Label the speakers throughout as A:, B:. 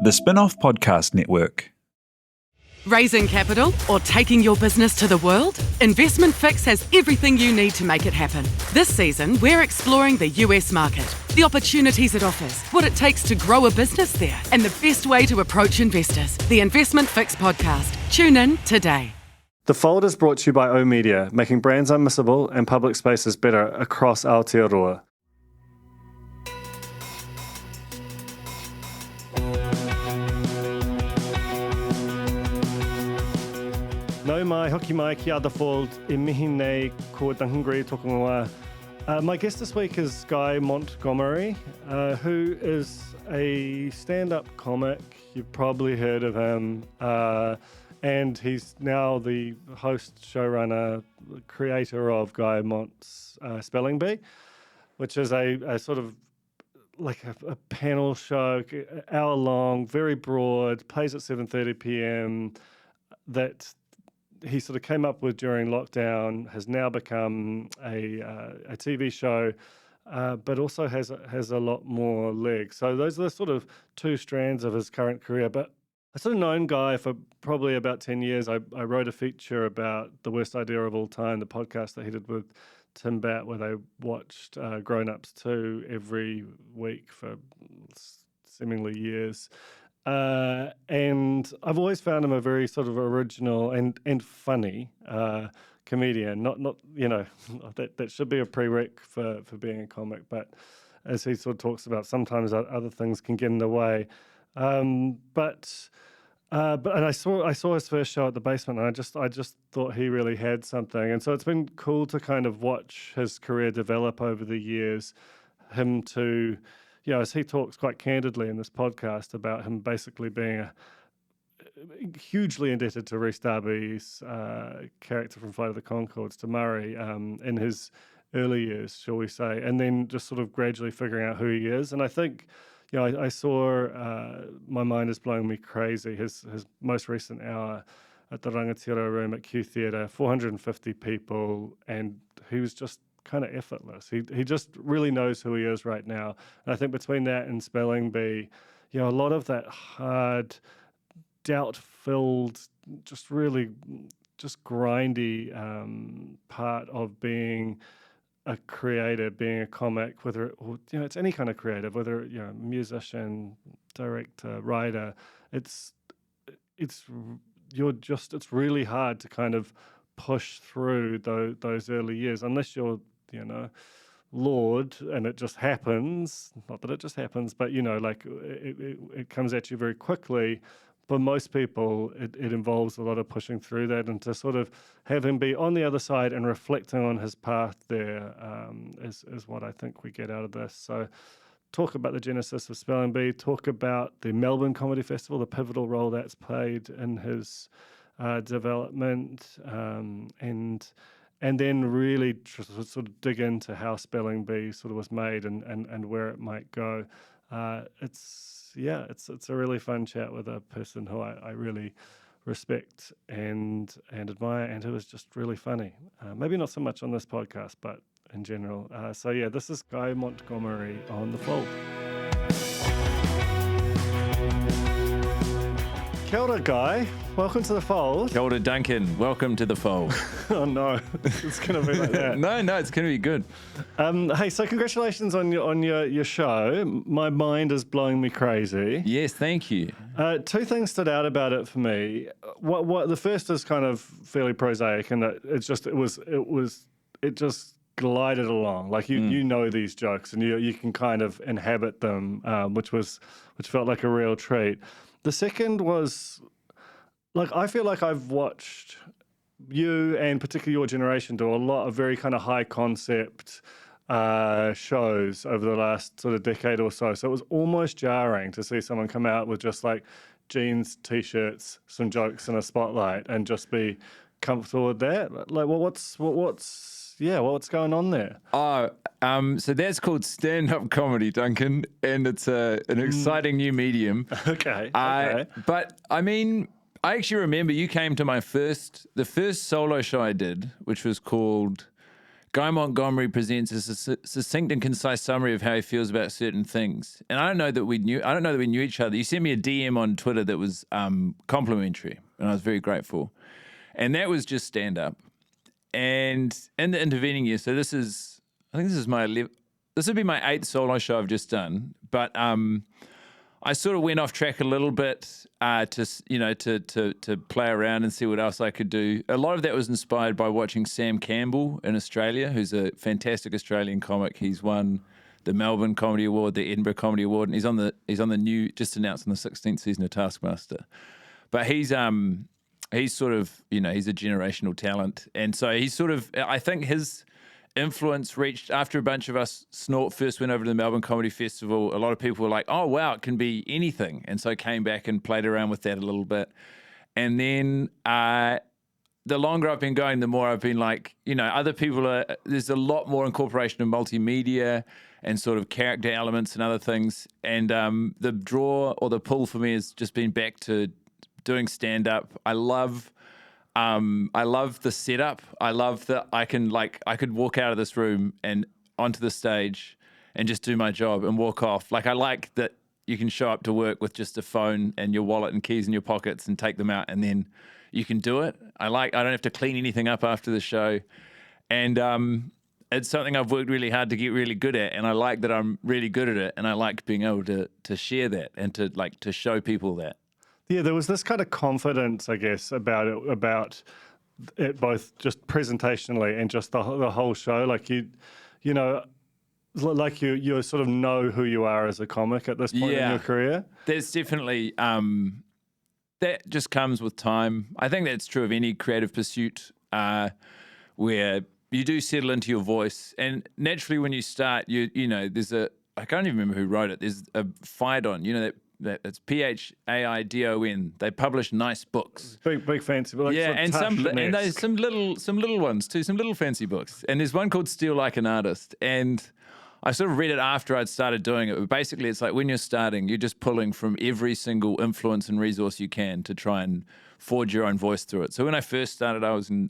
A: The Spin-off Podcast Network.
B: Raising capital or taking your business to the world? Investment Fix has everything you need to make it happen. This season, we're exploring the US market, the opportunities it offers, what it takes to grow a business there, and the best way to approach investors. The Investment Fix podcast. Tune in today.
C: The Fold is brought to you by oOh!media, making brands unmissable and public spaces better across Aotearoa. No mai, hoki mai ki a The Fold, e mihi nei ko Duncan Greive tōku ingoa. My guest this week is Guy Montgomery, who is a stand-up comic. You've probably heard of him. And he's now the host, showrunner, creator of Guy Mont-Spelling Bee, which is a sort of like a panel show, hour long, very broad, plays at 7:30 p.m. that he sort of came up with during lockdown, has now become a TV show, but also has a lot more legs. So those are the sort of two strands of his current career. But I've sort of known Guy for probably about 10 years. I wrote a feature about The Worst Idea of All Time, the podcast that he did with Tim Batt, where they watched Grown Ups 2 every week for seemingly years. And I've always found him a very sort of original and funny comedian. Not you know, that should be a prereq for being a comic, but as he sort of talks about, sometimes other things can get in the way. But I saw his first show at the Basement, and I just thought he really had something. And so it's been cool to kind of watch his career develop over the years. Him to, you know, as he talks quite candidly in this podcast about him basically being hugely indebted to Rhys Darby's character from Flight of the Conchords, to Murray, in his early years, shall we say, and then just sort of gradually figuring out who he is. And I think, you know, I saw My Mind Is Blowing Me Crazy, his most recent hour at the Rangatira Room at Q Theatre, 450 people, and he was just kind of effortless. He just really knows who he is right now. And I think between that and Spelling Bee, you know, a lot of that hard, doubt-filled, just really just grindy part of being a creator, being a comic, whether or, you know, it's any kind of creative, whether, you know, musician, director, writer, it's really hard to kind of push through those early years unless you're, you know, Lord, and it just happens. Not that it just happens, but, you know, like it comes at you very quickly. For most people, it involves a lot of pushing through that, and to sort of have him be on the other side and reflecting on his path there is what I think we get out of this. So talk about the genesis of Spelling Bee, talk about the Melbourne Comedy Festival, the pivotal role that's played in his development, and then really sort of dig into how Spelling Bee sort of was made and where it might go. It's a really fun chat with a person who I really respect and admire, and who is just really funny. Maybe not so much on this podcast, but in general. This is Guy Montgomery on The Fold. Kia ora, Guy. Welcome to The Fold.
D: Kia ora, Duncan. Welcome to The Fold.
C: Oh, no. It's going to be like that.
D: No, it's going to be good.
C: Hey, so congratulations on your show. My Mind Is Blowing Me Crazy.
D: Yes, thank you.
C: Two things stood out about it for me. What the first is kind of fairly prosaic, and that it just glided along. Like you know these jokes, and you can kind of inhabit them, which felt like a real treat. The second was, like, I feel like I've watched you, and particularly your generation, do a lot of very kind of high concept shows over the last sort of decade or so. So it was almost jarring to see someone come out with just like jeans, t-shirts, some jokes, and a spotlight, and just be comfortable with that. Like, well, what's going on there?
D: So that's called stand-up comedy, Duncan, and it's an exciting new medium.
C: Okay.
D: But I mean, I actually remember you came to the first solo show I did, which was called Guy Montgomery presents a succinct and concise summary of how he feels about certain things. And I don't know that we knew each other. You sent me a DM on Twitter that was complimentary, and I was very grateful. And that was just stand up. And in the intervening year, so I think this would be my 8th solo show I've just done. But I sort of went off track a little bit to play around and see what else I could do. A lot of that was inspired by watching Sam Campbell in Australia, who's a fantastic Australian comic. He's won the Melbourne Comedy Award, the Edinburgh Comedy Award, and he's on the new, just announced on the 16th season of Taskmaster. But he's sort of, he's a generational talent, and so he's sort of, I think his influence reached after a bunch of us first went over to the Melbourne Comedy Festival. A lot of people were like, oh wow, it can be anything, and so I came back and played around with that a little bit. And then the longer I've been going, the more I've been like, other people there's a lot more incorporation of multimedia and sort of character elements and other things, and the draw or the pull for me has just been back to doing stand up. I love the setup. I love that I could walk out of this room and onto the stage and just do my job and walk off. Like, I like that you can show up to work with just a phone and your wallet and keys in your pockets and take them out, and then you can do it. I don't have to clean anything up after the show. And it's something I've worked really hard to get really good at, and I like that I'm really good at it, and I like being able to share that and to show people that.
C: Yeah, there was this kind of confidence, I guess, about it both just presentationally and just the whole show. Like you sort of know who you are as a comic at this point in your career.
D: There's definitely that just comes with time. I think that's true of any creative pursuit where you do settle into your voice, and naturally when you start, there's I can't even remember who wrote it. There's a Phaidon, it's Phaidon. They publish nice books,
C: big fancy, but
D: and there's some little ones too, some little fancy books. And there's one called Steal Like an Artist, and I sort of read it after I'd started doing it. But basically, it's like when you're starting, you're just pulling from every single influence and resource you can to try and forge your own voice through it. So when I first started, I was in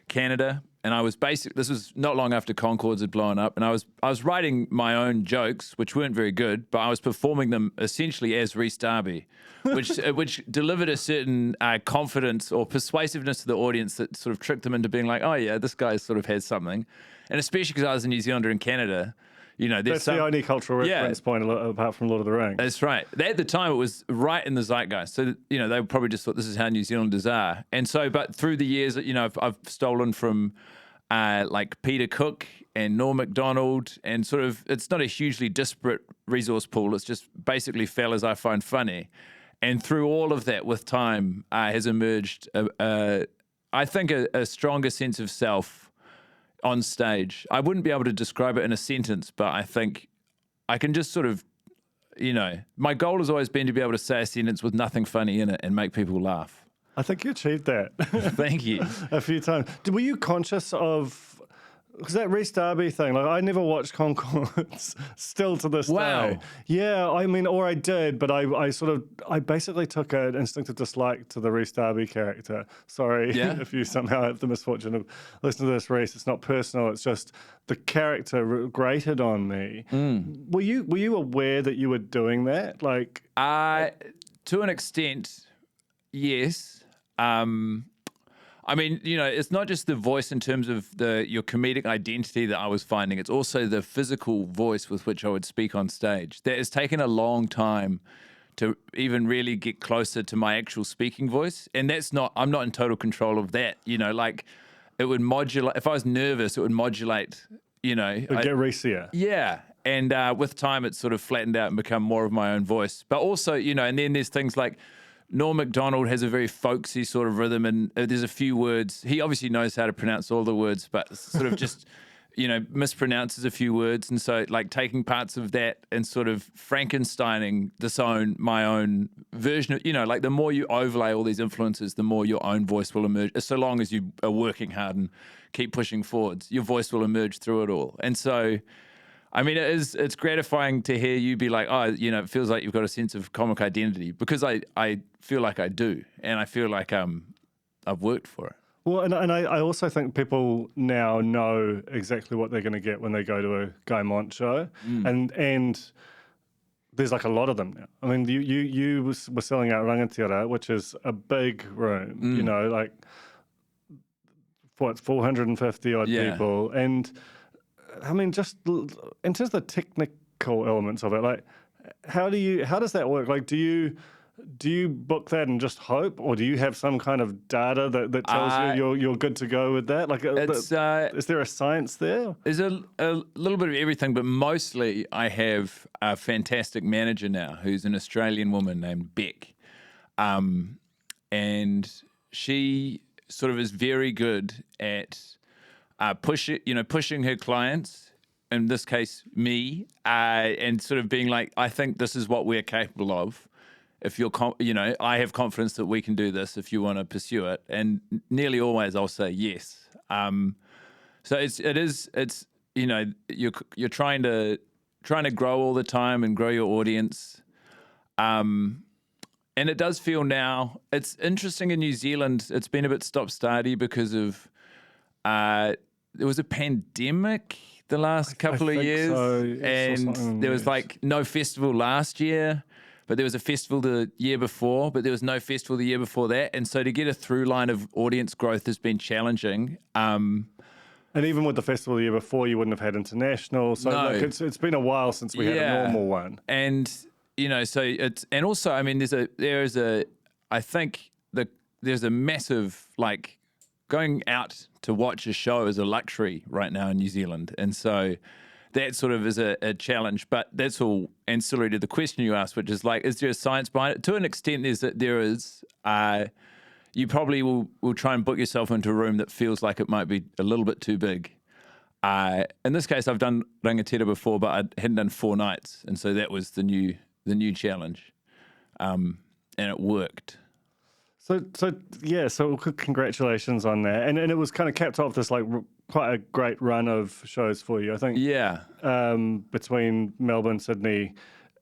D: Canada. And this was not long after Concords had blown up, and I was writing my own jokes, which weren't very good, but I was performing them essentially as Rhys Darby, which delivered a certain confidence or persuasiveness to the audience that sort of tricked them into being like, oh yeah, this guy sort of has something. And especially because I was a New Zealander in Canada,
C: that's the only cultural reference point apart from Lord of the Rings.
D: That's right. At the time, it was right in the zeitgeist. So, they probably just thought this is how New Zealanders are. And so, but through the years, I've stolen from like Peter Cook and Norm Macdonald, and sort of, it's not a hugely disparate resource pool. It's just basically fellas I find funny. And through all of that, with time, has emerged, I think, a stronger sense of self on stage. I wouldn't be able to describe it in a sentence, but I think I can just sort of, my goal has always been to be able to say a sentence with nothing funny in it and make people laugh.
C: I think you achieved that.
D: Thank you.
C: A few times. Were you conscious of, because that Rhys Darby thing, like I never watched Concords still to this day. Yeah, I mean, or I did, but I basically took an instinctive dislike to the Rhys Darby character. Sorry if you somehow have the misfortune of listening to this, Rhys. It's not personal. It's just the character grated on me. Were you aware that you were doing that? Like,
D: to an extent, yes. I mean, it's not just the voice in terms of your comedic identity that I was finding. It's also the physical voice with which I would speak on stage. That has taken a long time to even really get closer to my actual speaking voice. And I'm not in total control of that. Like it would modulate. If I was nervous, it would modulate,
C: It would get racier.
D: Yeah. And with time, it's sort of flattened out and become more of my own voice. But also, and then there's things like, Norm Macdonald has a very folksy sort of rhythm, and there's a few words. He obviously knows how to pronounce all the words, but sort of just, mispronounces a few words. And so, like, taking parts of that and sort of Frankensteining my own version of, like, the more you overlay all these influences, the more your own voice will emerge. So long as you are working hard and keep pushing forwards, your voice will emerge through it all. And so, I mean, it's gratifying to hear you be like, oh, it feels like you've got a sense of comic identity, because I feel like I do, and I feel like I've worked for it.
C: Well, and I also think people now know exactly what they're going to get when they go to a Guy Mont show, and there's like a lot of them now. I mean, you were selling out Rangatira, which is a big room, you know, like what 450 odd
D: Yeah.
C: people, and I mean, just in terms of the technical elements of it, like how does that work? Like, do you book that and just hope, or do you have some kind of data that tells you you're good to go with that? Like,
D: It's
C: is there a science there?
D: There's a little bit of everything, but mostly I have a fantastic manager now who's an Australian woman named Beck. And she sort of is very good at pushing her clients, in this case me, and sort of being like, I think this is what we're capable of. If you're, I have confidence that we can do this if you want to pursue it. And nearly always I'll say yes. So it's you're trying to grow all the time and grow your audience. And it does feel now, it's interesting in New Zealand, it's been a bit stop-starty because of, there was a pandemic the last couple of years.
C: So.
D: And there was like no festival last year, but there was a festival the year before, but there was no festival the year before that. And so to get a through line of audience growth has been challenging.
C: And even with the festival the year before, you wouldn't have had international. So
D: No.
C: like it's been a while since we had a normal one.
D: And so it's, and also, I mean, there's a massive, like, going out to watch a show is a luxury right now in New Zealand. And so that sort of is a challenge, but that's all ancillary to the question you asked, which is like, is there a science behind it? To an extent, there is. You probably will try and book yourself into a room that feels like it might be a little bit too big. In this case, I've done Rangatira before, but I hadn't done 4 nights. And so that was the new challenge. And it worked.
C: So congratulations on that. And it was kind of capped off this like quite a great run of shows for you, I think.
D: Yeah.
C: Between Melbourne, Sydney,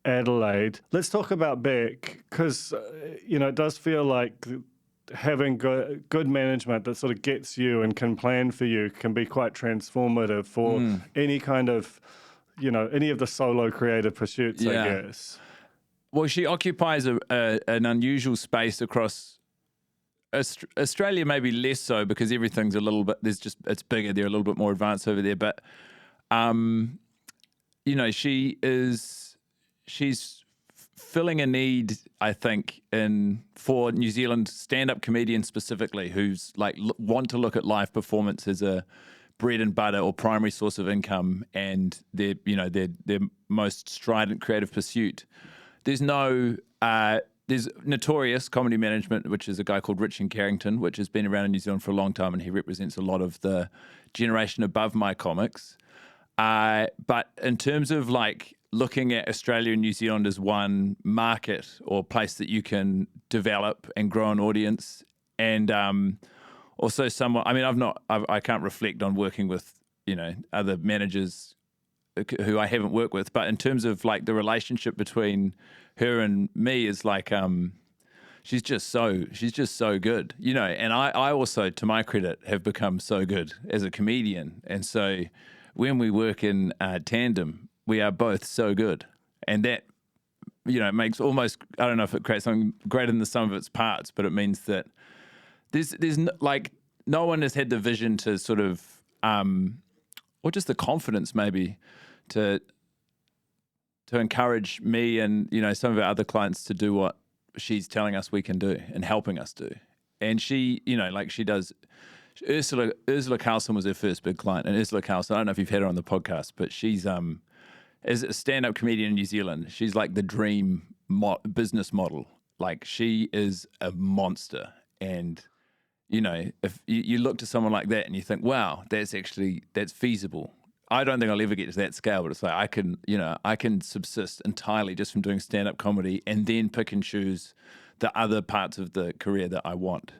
C: Adelaide. Let's talk about Beck, because, it does feel like having good management that sort of gets you and can plan for you can be quite transformative for any kind of, any of the solo creative pursuits, I guess.
D: Well, she occupies an unusual space across Australia, maybe less so because everything's a little bit, it's bigger. They're a little bit more advanced over there. But, she's filling a need, I think, for New Zealand stand-up comedians specifically, who's like want to look at live performance as a bread and butter or primary source of income, and their most strident creative pursuit. There's Notorious Comedy Management, which is a guy called Richard Carrington, which has been around in New Zealand for a long time, and he represents a lot of the generation above my comics. But in terms of like looking at Australia and New Zealand as one market or place that you can develop and grow an audience, and also somewhat, I mean, I can't reflect on working with, other managers who I haven't worked with, but in terms of like the relationship between her and me is like, she's just so good, and I also, to my credit, have become so good as a comedian. And so when we work in tandem, we are both so good. And that, it makes almost, I don't know if it creates something greater than the sum of its parts, but it means that there's no one has had the vision to sort of, or just the confidence maybe to encourage me and, some of our other clients to do what she's telling us we can do and helping us do. And she, she does. Ursula Carlson was her first big client. And Ursula Carlson, I don't know if you've had her on the podcast, but she's, as a stand-up comedian in New Zealand, she's like the dream business model. Like, she is a monster. And, if you look to someone like that and you think, wow, that's feasible. I don't think I'll ever get to that scale, but it's like I can subsist entirely just from doing stand-up comedy and then pick and choose the other parts of the career that I want.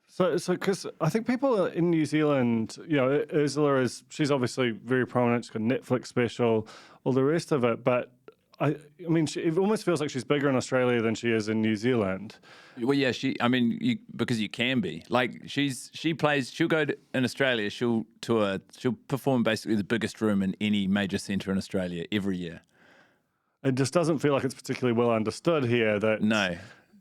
C: So because I think people in New Zealand, Ursula she's obviously very prominent. She's got a Netflix special, all the rest of it. But I mean, it almost feels like she's bigger in Australia than she is in New Zealand.
D: Well, yeah, because you can be. Like, she'll go in Australia, she'll tour, she'll perform basically the biggest room in any major centre in Australia every year.
C: It just doesn't feel like it's particularly well understood here that
D: No.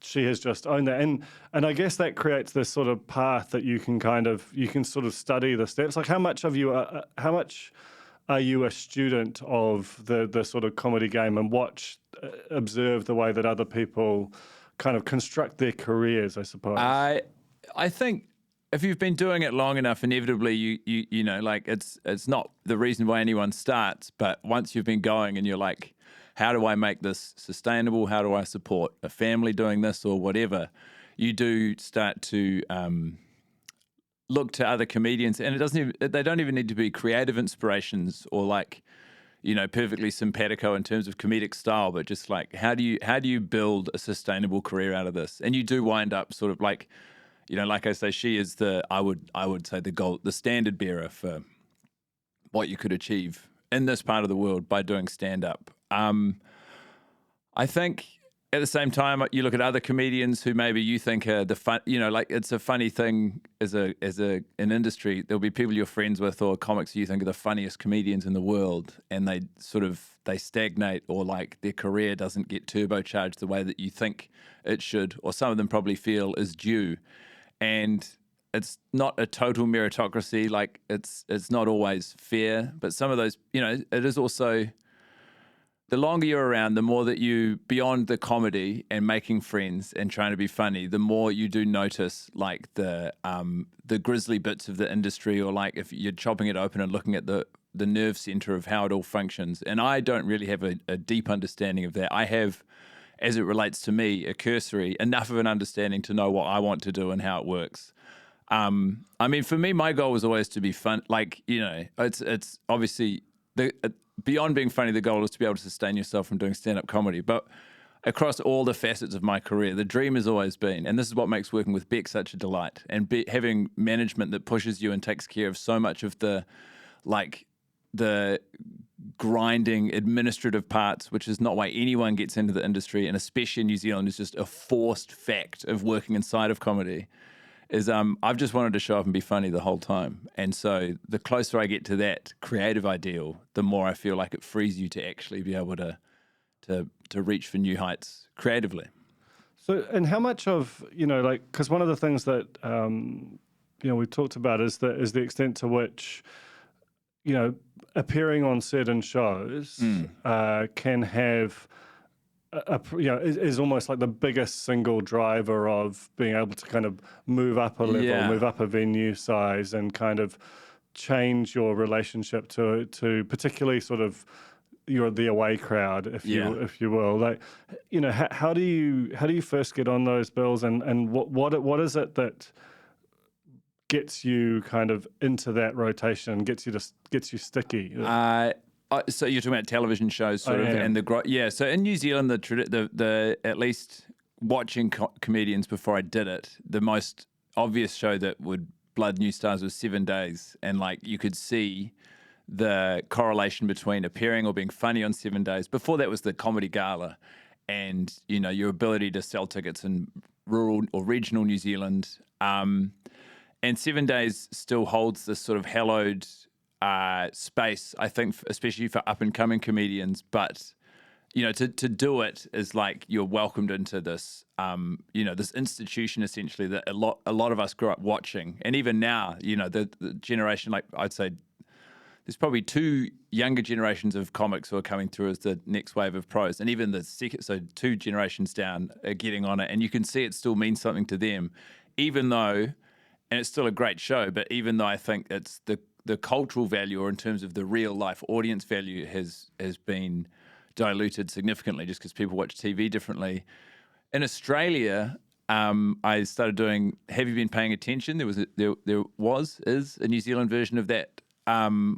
C: she has just owned that. And I guess that creates this sort of path that you can sort of study the steps. Like, how much are you a student of the sort of comedy game and observe the way that other people kind of construct their careers, I suppose?
D: I think if you've been doing it long enough, inevitably you know, like, it's not the reason why anyone starts, but once you've been going and you're like, how do I make this sustainable? How do I support a family doing this or whatever? You do start to look to other comedians, and they don't even need to be creative inspirations or, like, you know, perfectly simpatico in terms of comedic style, but just like, how do you build a sustainable career out of this? And you do wind up sort of like, you know, like I say, she is I would say the standard bearer for what you could achieve in this part of the world by doing stand up. I think at the same time, you look at other comedians who maybe you think are the fun, you know, like, it's a funny thing as an industry. There'll be people you're friends with or comics you think are the funniest comedians in the world, and they stagnate, or like their career doesn't get turbocharged the way that you think it should, or some of them probably feel is due. And it's not a total meritocracy. Like, it's not always fair, but some of those, you know, it is also, the longer you're around, the more that you, beyond the comedy and making friends and trying to be funny, the more you do notice, like, the grisly bits of the industry, or like if you're chopping it open and looking at the nerve center of how it all functions. And I don't really have a deep understanding of that. I have, as it relates to me, a cursory enough of an understanding to know what I want to do and how it works. I mean, for me, my goal was always to be fun. Like, you know, it's obviously beyond being funny, the goal is to be able to sustain yourself from doing stand-up comedy. But across all the facets of my career, the dream has always been, and this is what makes working with Beck such a delight, and having management that pushes you and takes care of so much of the grinding administrative parts, which is not why anyone gets into the industry, and especially in New Zealand, is just a forced fact of working inside of comedy. I've just wanted to show up and be funny the whole time. And so the closer I get to that creative ideal, the more I feel like it frees you to actually be able to reach for new heights creatively.
C: So, and how much of, you know, like, because one of the things that, you know, we've talked about is the extent to which, you know, appearing on certain shows can have, you know, is almost like the biggest single driver of being able to kind of move up a level, move up a venue size, and kind of change your relationship to particularly sort of the away crowd, if you will. Like, you know, how do you first get on those bills, and what is it that gets you kind of into that rotation, gets you sticky?
D: So you're talking about television shows, sort of, and So in New Zealand, the at least watching comedians before I did it, the most obvious show that would blood new stars was 7 Days, and like, you could see the correlation between appearing or being funny on 7 Days. Before that was the Comedy Gala, and, you know, your ability to sell tickets in rural or regional New Zealand. And 7 Days still holds this sort of hallowed space, I think, especially for up-and-coming comedians. But, you know, to do it is like you're welcomed into this, you know, this institution, essentially, that a lot of us grew up watching. And even now, you know, the generation, like, I'd say there's probably two younger generations of comics who are coming through as the next wave of pros. And even the second, so 2 generations down, are getting on it. And you can see it still means something to them, even though, and it's still a great show, but even though I think it's the cultural value, or in terms of the real life audience value, has been diluted significantly just because people watch TV differently. In Australia, I started doing Have You Been Paying Attention? Is a New Zealand version of that,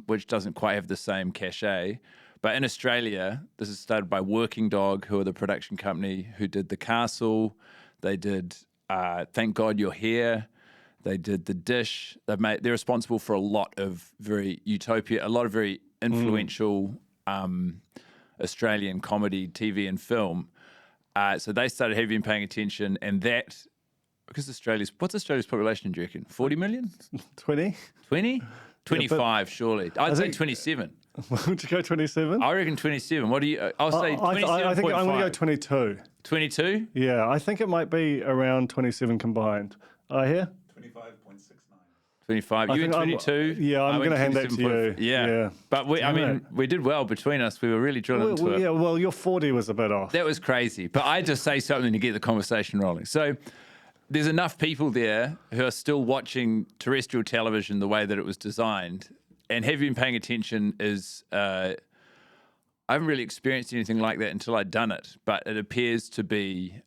D: which doesn't quite have the same cachet. But in Australia, this is started by Working Dog, who are the production company who did The Castle. They did Thank God You're Here. They did The Dish. They're responsible for a lot of very influential Australian comedy, TV and film. So they started having been paying attention, and that, because what's Australia's population, do you reckon? 40 million?
C: 20?
D: 20? 25, surely. I'd say 27.
C: Would you go 27?
D: I reckon 27. What do you? I'll say 27.5.
C: I think I'm going to go 22.
D: 22?
C: Yeah, I think it might be around 27 combined. I hear?
D: 25. You went 22.
C: I'm going to hand that to you.
D: Yeah. But we did well between us. We were really drilling into it.
C: Yeah, well, your 40 was a bit off.
D: That was crazy. But I just say something to get the conversation rolling. So there's enough people there who are still watching terrestrial television the way that it was designed. And have you been paying attention is, I haven't really experienced anything like that until I'd done it. But it appears to be,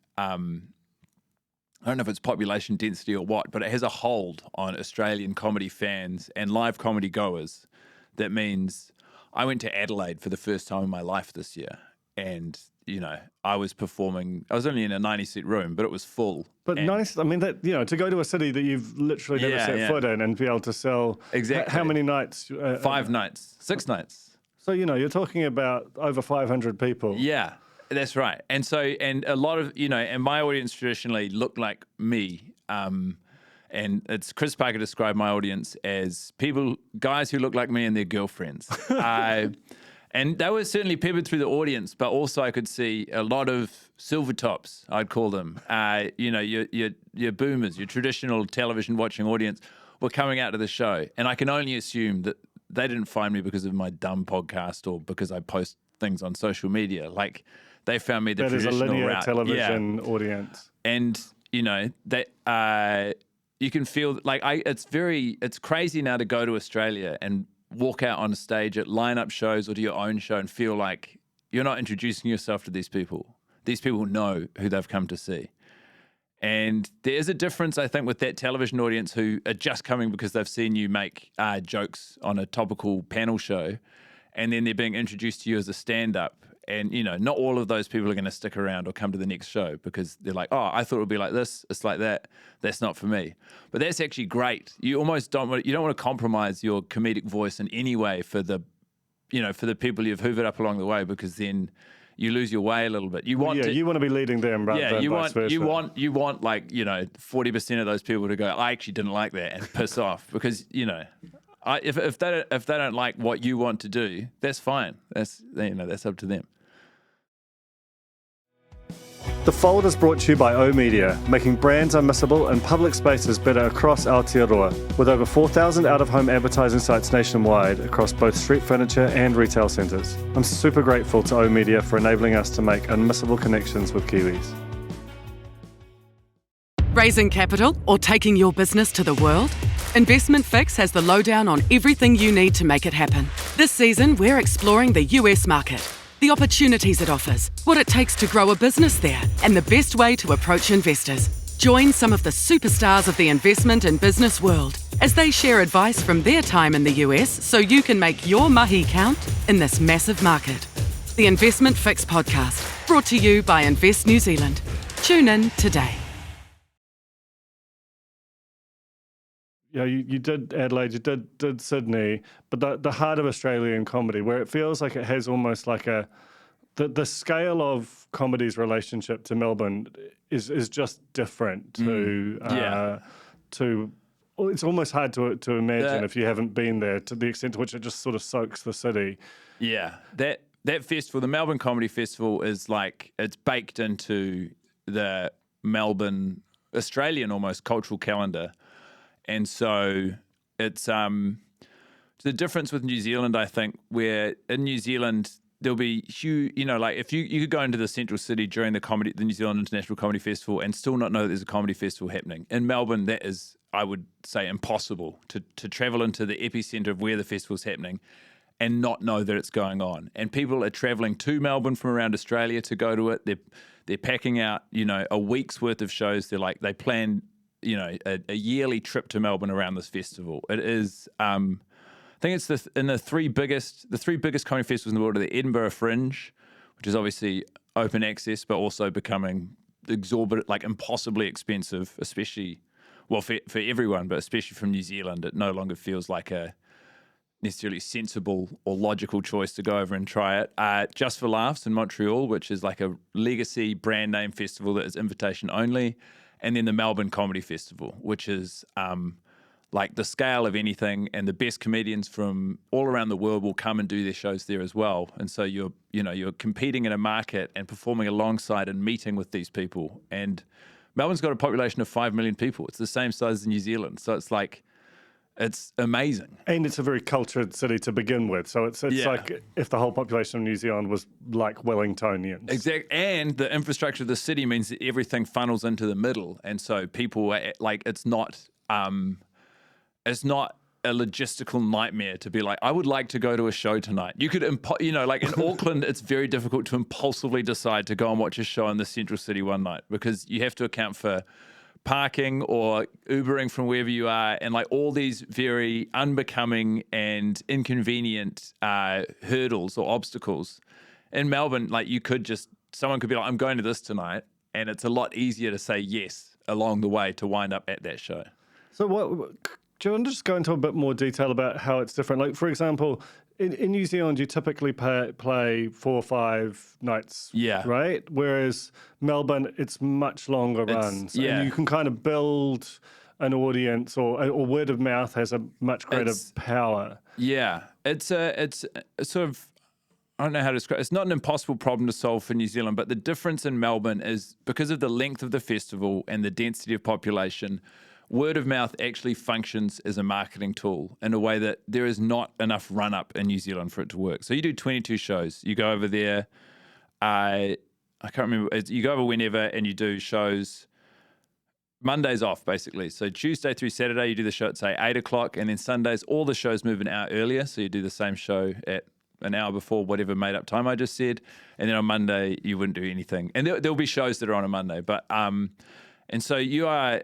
D: I don't know if it's population density or what, but it has a hold on Australian comedy fans and live comedy goers. That means I went to Adelaide for the first time in my life this year. And, I was performing, I was only in a 90-seat room, but it was full.
C: But nice, to go to a city that you've literally never set foot in and be able to sell.
D: Exactly.
C: How many nights?
D: 5 nights, 6 nights.
C: So, you're talking about over 500 people.
D: Yeah. That's right. And so, and a lot of, and my audience traditionally looked like me. And it's Chris Parker described my audience as guys who look like me and their girlfriends. And they were certainly peppered through the audience, but also I could see a lot of silver tops, I'd call them. Your boomers, your traditional television watching audience were coming out to the show. And I can only assume that they didn't find me because of my dumb podcast or because I post things on social media. Like, they found me the traditional route. That is a linear
C: television audience.
D: And, that you can feel like it's crazy now to go to Australia and walk out on a stage at lineup shows or to your own show and feel like you're not introducing yourself to these people. These people know who they've come to see. And there is a difference, I think, with that television audience who are just coming because they've seen you make jokes on a topical panel show, and then they're being introduced to you as a stand-up. And, not all of those people are going to stick around or come to the next show because they're like, oh, I thought it would be like this. It's like that. That's not for me. But that's actually great. You almost don't want to compromise your comedic voice in any way for the people you've hoovered up along the way, because then you lose your way a little bit. You want to be leading them rather than vice versa. You want like, 40% of those people to go, I actually didn't like that, and piss off because, if they don't like what you want to do, that's fine. That's up to them.
C: The Fold is brought to you by O Media, making brands unmissable and public spaces better across Aotearoa, with over 4,000 out-of-home advertising sites nationwide across both street furniture and retail centres. I'm super grateful to O Media for enabling us to make unmissable connections with Kiwis.
B: Raising capital or taking your business to the world? Investment Fix has the lowdown on everything you need to make it happen. This season, we're exploring the US market, the opportunities it offers, what it takes to grow a business there, and the best way to approach investors. Join some of the superstars of the investment and business world as they share advice from their time in the US so you can make your mahi count in this massive market. The Investment Fix podcast, brought to you by Invest New Zealand. Tune in today.
C: You did Adelaide, you did Sydney, but the heart of Australian comedy, where it feels like it has almost like the scale of comedy's relationship to Melbourne is just different it's almost hard to imagine if you haven't been there, to the extent to which it just sort of soaks the city.
D: Yeah, that festival, the Melbourne Comedy Festival, is like, it's baked into the Melbourne Australian almost cultural calendar. And so it's the difference with New Zealand, I think, where in New Zealand there'll be huge, like if you could go into the central city during the New Zealand International Comedy Festival and still not know that there's a comedy festival happening. In Melbourne, that is, I would say, impossible to travel into the epicenter of where the festival's happening and not know that it's going on. And people are traveling to Melbourne from around Australia to go to it. They're packing out, a week's worth of shows. They plan a yearly trip to Melbourne around this festival. It is, I think it's the three biggest comedy festivals in the world are the Edinburgh Fringe, which is obviously open access, but also becoming exorbitant, like impossibly expensive, especially, well, for everyone, but especially from New Zealand. It no longer feels like necessarily sensible or logical choice to go over and try it. Just for Laughs in Montreal, which is like a legacy brand name festival that is invitation only, and then the Melbourne Comedy Festival, which is like the scale of anything, and the best comedians from all around the world will come and do their shows there as well. And so you're competing in a market and performing alongside and meeting with these people. And Melbourne's got a population of 5 million people. It's the same size as New Zealand. So it's like, it's amazing.
C: And it's a very cultured city to begin with. So it's like if the whole population of New Zealand was like Wellingtonians.
D: Exactly. And the infrastructure of the city means that everything funnels into the middle. And so people are, like, it's not a logistical nightmare to be like, I would like to go to a show tonight. You could, like in Auckland, it's very difficult to impulsively decide to go and watch a show in the central city one night, because you have to account for parking or Ubering from wherever you are, and like all these very unbecoming and inconvenient hurdles or obstacles. In Melbourne, like someone could be like, I'm going to this tonight, and it's a lot easier to say yes along the way to wind up at that show.
C: So do you want to just go into a bit more detail about how it's different? Like, for example, in New Zealand, you typically play 4 or 5 nights, right? Whereas Melbourne, it's much longer runs.
D: Yeah.
C: And you can kind of build an audience, or word of mouth has a much greater power.
D: Yeah. It's a sort of, I don't know how to describe it. It's not an impossible problem to solve for New Zealand, but the difference in Melbourne is because of the length of the festival and the density of population, word of mouth actually functions as a marketing tool in a way that there is not enough run up in New Zealand for it to work. So you do 22 shows. You go over there. I can't remember. You go over whenever and you do shows. Monday's off, basically. So Tuesday through Saturday, you do the show at, say, 8 o'clock. And then Sundays, all the shows move an hour earlier. So you do the same show at an hour before whatever made up time I just said. And then on Monday, you wouldn't do anything. And there'll be shows that are on a Monday. But and so you are...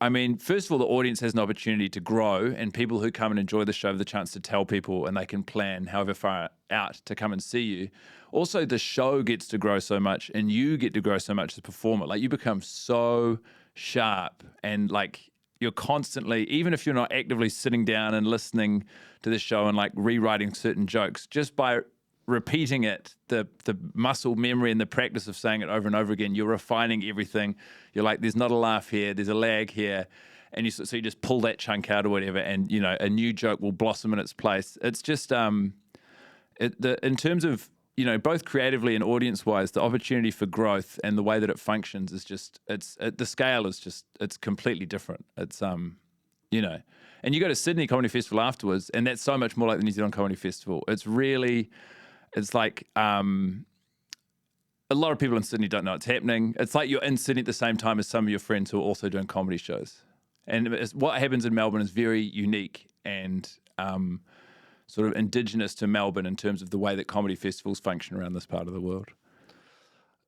D: I mean, first of all, the audience has an opportunity to grow, and people who come and enjoy the show have the chance to tell people, and they can plan however far out to come and see you. Also, the show gets to grow so much, and you get to grow so much as a performer. Like, you become so sharp, and like you're constantly, even if you're not actively sitting down and listening to the show and like rewriting certain jokes, just by repeating it, the muscle memory and the practice of saying it over and over again, you're refining everything. You're like, there's not a laugh here, there's a lag here, and so you just pull that chunk out or whatever, and a new joke will blossom in its place. It's just in terms of both creatively and audience wise, the opportunity for growth and the way that it functions is just the scale is just, it's completely different. It's and you go to Sydney Comedy Festival afterwards, and that's so much more like the New Zealand Comedy Festival. It's like a lot of people in Sydney don't know it's happening. It's like you're in Sydney at the same time as some of your friends who are also doing comedy shows. And what happens in Melbourne is very unique and sort of indigenous to Melbourne in terms of the way that comedy festivals function around this part of the world.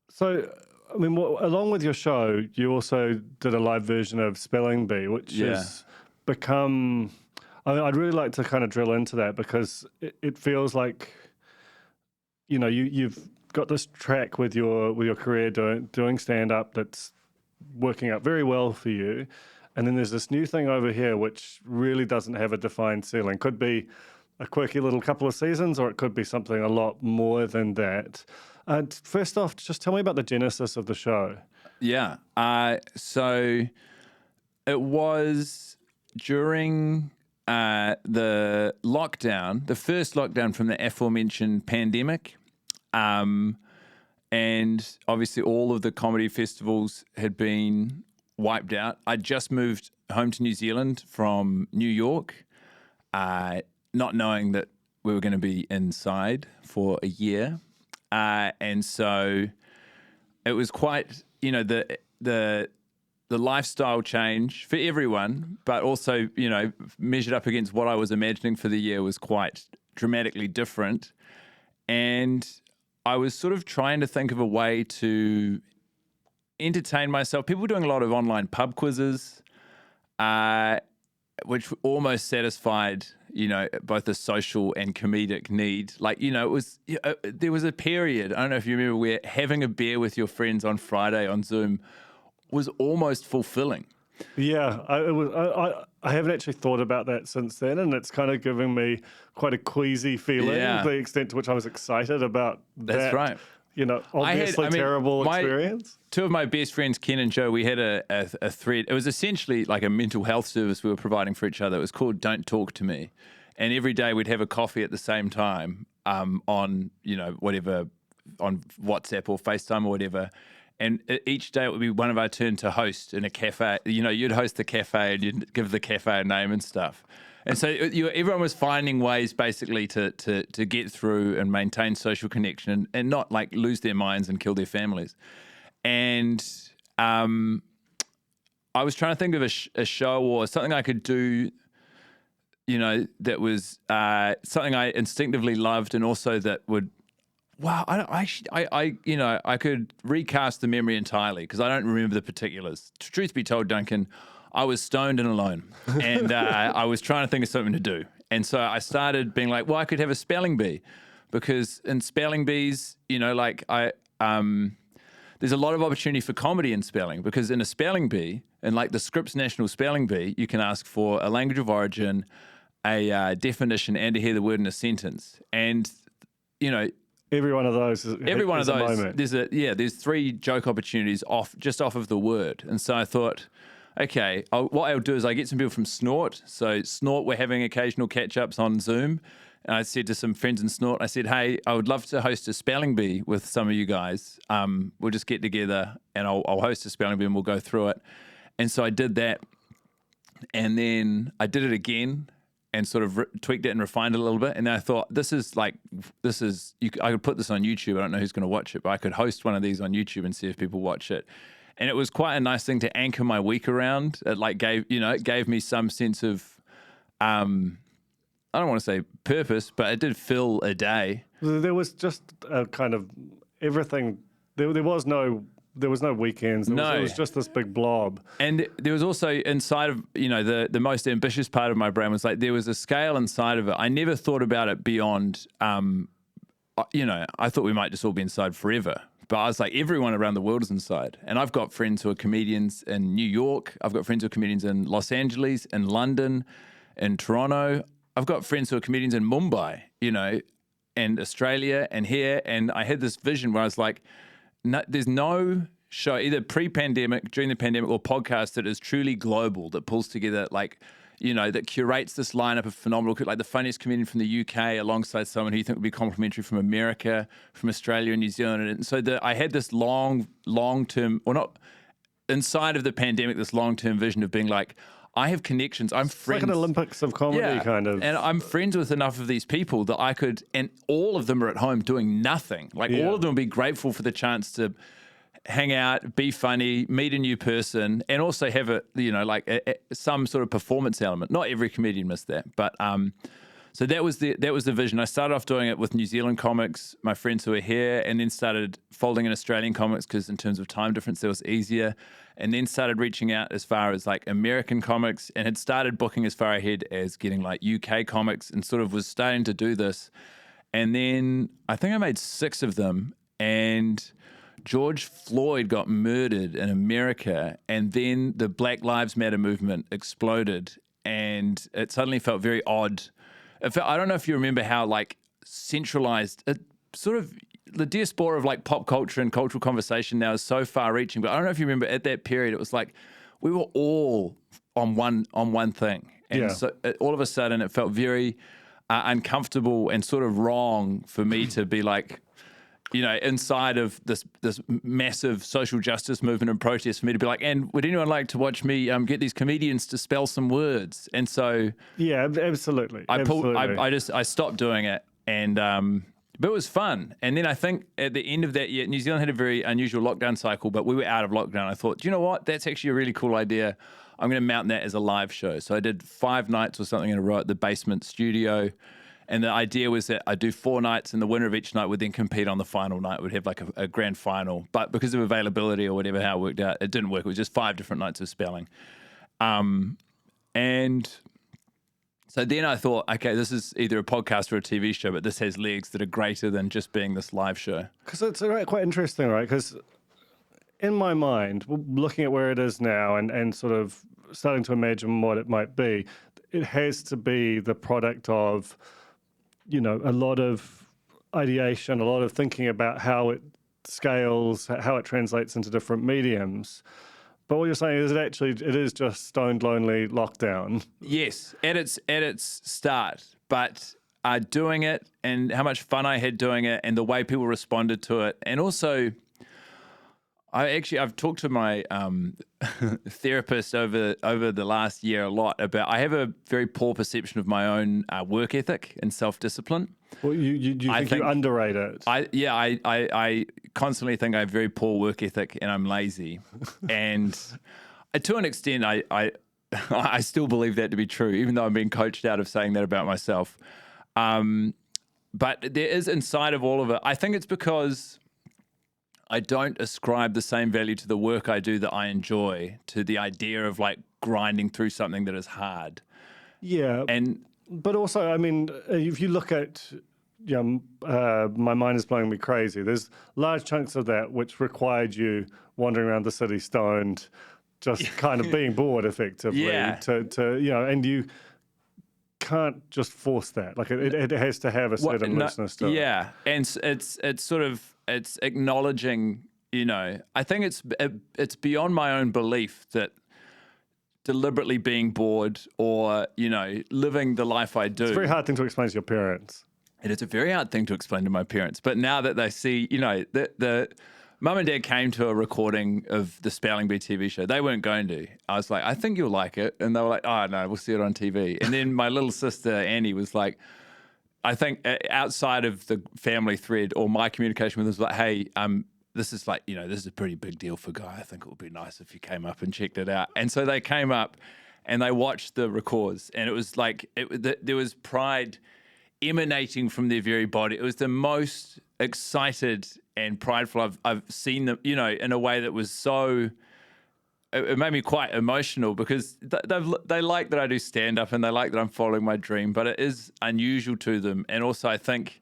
C: So, I mean, along with your show, you also did a live version of Spelling Bee, which has become... I mean, I'd really like to kind of drill into that, because it feels like... you've got this track with your career doing stand-up that's working out very well for you, and then there's this new thing over here which really doesn't have a defined ceiling. Could be a quirky little couple of seasons, or it could be something a lot more than that. First off, just tell me about the genesis of the show.
D: Yeah. So it was during... the lockdown, the first lockdown from the aforementioned pandemic, and obviously all of the comedy festivals had been wiped out. I just moved home to New Zealand from New York, not knowing that we were going to be inside for a year, and so it was quite, the lifestyle change for everyone, but also, measured up against what I was imagining for the year was quite dramatically different. And I was sort of trying to think of a way to entertain myself. People were doing a lot of online pub quizzes, which almost satisfied, both the social and comedic need. Like, it was, there was a period, I don't know if you remember, where having a beer with your friends on Friday on Zoom was almost fulfilling.
C: Yeah, I I haven't actually thought about that since then, and it's kind of giving me quite a queasy feeling, the extent to which I was excited about that.
D: That's right.
C: Obviously terrible experience.
D: Two of my best friends, Ken and Joe, we had a thread. It was essentially like a mental health service we were providing for each other. It was called Don't Talk to Me. And every day we'd have a coffee at the same time on, whatever, on WhatsApp or FaceTime or whatever. And each day it would be one of our turn to host in a cafe. You'd host the cafe and you'd give the cafe a name and stuff. And so everyone was finding ways basically to get through and maintain social connection and not like lose their minds and kill their families. And I was trying to think of a show or something I could do, that was something I instinctively loved and also that would, I could recast the memory entirely because I don't remember the particulars. Truth be told, Duncan, I was stoned and alone, and I was trying to think of something to do. And so I started being like, well, I could have a spelling bee, because in spelling bees, there's a lot of opportunity for comedy in spelling, because in a spelling bee, and like the Scripps National Spelling Bee, you can ask for a language of origin, a definition, and to hear the word in a sentence. And,
C: every one of those is a moment.
D: There's 3 joke opportunities just off of the word. And so I thought, okay, what I'll do is I get some people from Snort. So Snort, we're having occasional catch-ups on Zoom. And I said to some friends in Snort, I said, hey, I would love to host a spelling bee with some of you guys. We'll just get together and I'll host a spelling bee and we'll go through it. And so I did that. And then I did it again and sort of tweaked it and refined it a little bit. And then I thought, I could put this on YouTube. I don't know who's going to watch it, but I could host one of these on YouTube and see if people watch it. And it was quite a nice thing to anchor my week around. It gave me some sense of, I don't want to say purpose, but it did fill a day.
C: There was just a kind of everything. There was no weekends. It was just this big blob.
D: And there was also inside of, the most ambitious part of my brain was like, there was a scale inside of it. I never thought about it beyond, I thought we might just all be inside forever. But I was like, everyone around the world is inside. And I've got friends who are comedians in New York. I've got friends who are comedians in Los Angeles, in London, in Toronto. I've got friends who are comedians in Mumbai, and Australia and here. And I had this vision where I was like, no, there's no show, either pre-pandemic, during the pandemic, or podcast that is truly global, that pulls together that curates this lineup of phenomenal, like the funniest comedian from the UK alongside someone who you think would be complimentary from America, from Australia and New Zealand. And so I had this long-term, or not inside of the pandemic, this long-term vision of being like, I have connections. I'm friends.
C: Like an Olympics of comedy kind of.
D: And I'm friends with enough of these people that I could, and all of them are at home doing nothing. All of them would be grateful for the chance to hang out, be funny, meet a new person, and also have some sort of performance element. Not every comedian missed that, but so that was the vision. I started off doing it with New Zealand comics, my friends who are here, and then started folding in Australian comics because in terms of time difference, it was easier. And then started reaching out as far as like American comics, and had started booking as far ahead as getting like UK comics, and sort of was starting to do this. And then I think I made 6 of them, and George Floyd got murdered in America, and then the Black Lives Matter movement exploded, and it suddenly felt very odd. I don't know if you remember how like centralized, sort of the diaspora of like pop culture and cultural conversation now is so far reaching, but I don't know if you remember at that period, it was like we were all on one thing. And so all of a sudden it felt very uncomfortable and sort of wrong for me to be like, inside of this massive social justice movement and protest, for me to be like, and would anyone like to watch me get these comedians to spell some words? And so
C: absolutely.
D: I stopped doing it, and but it was fun. And then I think at the end of that year, New Zealand had a very unusual lockdown cycle, but we were out of lockdown. I thought, do you know what? That's actually a really cool idea. I'm going to mount that as a live show. So I did 5 nights or something in a row at the basement studio. And the idea was that I'd do 4 nights, and the winner of each night would then compete on the final night. We'd have like a grand final. But because of availability or whatever, how it worked out, it didn't work. It was just 5 different nights of spelling. And so then I thought, okay, this is either a podcast or a TV show, but this has legs that are greater than just being this live show.
C: Because it's quite interesting, right? Because in my mind, looking at where it is now and sort of starting to imagine what it might be, it has to be the product of, a lot of ideation, a lot of thinking about how it scales, how it translates into different mediums. But what you're saying is it is just stoned, lonely lockdown.
D: Yes, at its start, but doing it and how much fun I had doing it and the way people responded to it. And also, I've talked to my therapist over the last year a lot about, I have a very poor perception of my own work ethic and self-discipline.
C: Well, you think you underrate it.
D: I constantly think I have very poor work ethic and I'm lazy. And to an extent, I still believe that to be true, even though I'm being coached out of saying that about myself. But there is inside of all of it, I think it's because I don't ascribe the same value to the work I do that I enjoy to the idea of like grinding through something that is hard.
C: Yeah. But also, I mean, if you look at, my mind is blowing me crazy. There's large chunks of that which required you wandering around the city stoned, just kind of being bored effectively.
D: Yeah.
C: And you can't just force that. Like it has to have a certain looseness to it.
D: Yeah, and it's acknowledging. I think it's beyond my own belief that deliberately being bored or living the life I do.
C: It's a very hard thing to explain to your parents.
D: It is a very hard thing to explain to my parents. But now that they see, the Mum and Dad came to a recording of the Spelling Bee TV show. They weren't going to. I was like, I think you'll like it. And they were like, oh, no, we'll see it on TV. And then my little sister, Annie, was like, I think outside of the family thread or my communication with them was like, hey, this is like, this is a pretty big deal for Guy. I think it would be nice if you came up and checked it out. And so they came up and they watched the records. And it was like, there was pride emanating from their very body. It was the most excited and prideful I've seen them, in a way that was so, it made me quite emotional because they like that I do stand up and they like that I'm following my dream, but it is unusual to them. And also I think,